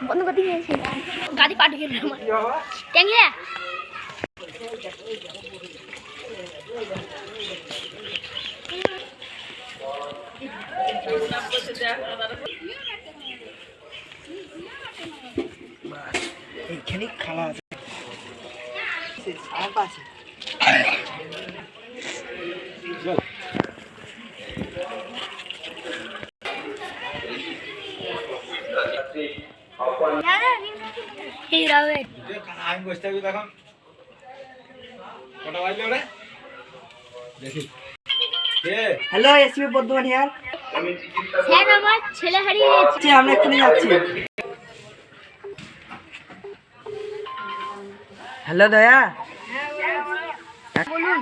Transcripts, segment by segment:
বন্ধ করে দিয়েছি গাড়ি পাঠিয়ে দিলাম ট্যাঙ্গি এইখানে খালা আছে আর পাশে আমি বসে থাকি তখন কটা বাজলে ওরে দেখি hello SP Bardhaman here sir আমার ছেলে হারিয়ে গেছে আমরা এক্ষুনি যাচ্ছি হ্যালো দয়া বলুন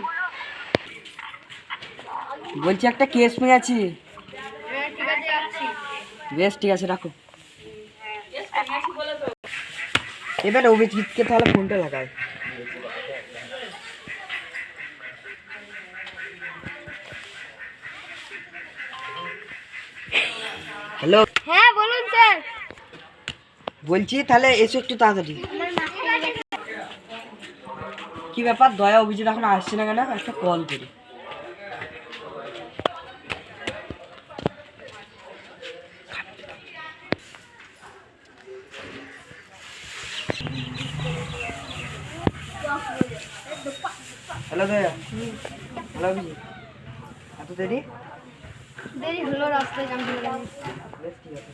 বলছি একটা কেস পেয়েছি ঠিক আছে যাচ্ছি বেশ ঠিক আছে রাখো এবার অভিজিৎকে তাহলে ফোনটা লাগায় হ্যালো হ্যাঁ বলুন স্যার বলছি তাহলে এসো একটু তাড়াতাড়ি কি ব্যাপার দয়া অভিজিৎ এখন আসছে না কেন একটা কল করি হ্যালো দয়া হ্যালো অভিজিৎ এত দেরি দেরি হলো রাস্তায় জাম হয়ে গেল বেশ ঠিক আছে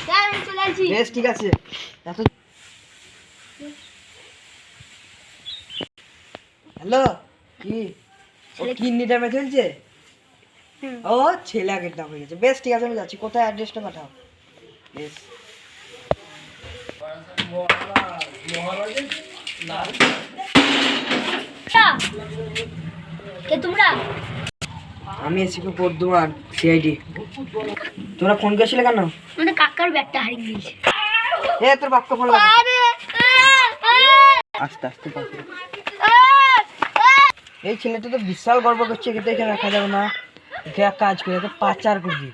স্যার আমি চলে আসছি বেশ ঠিক আছে এত হ্যালো কি ও কিডনি ড্যামেজ হয়েছে ও ছেলে আগের দাম হয়ে গেছে বেশ ঠিক আছে আমি যাচ্ছি কোথায় অ্যাড্রেসটা পাঠাও বেশ কে তোমরা আমি এসপি বর্ধমান সিআইডি তোমরা ফোন করেছিলে কেন আমাদের কাকার ব্যাগটা হারিয়ে গেছে এ তোর বাপকে ফোন লাগা আরে আস্তে আস্তে পাশে এই ছেলেটা তো বিশাল গর্ব করছে, একে তো এখানে রাখা যাবে না, একে এক কাজ করে একে পাচার করবি।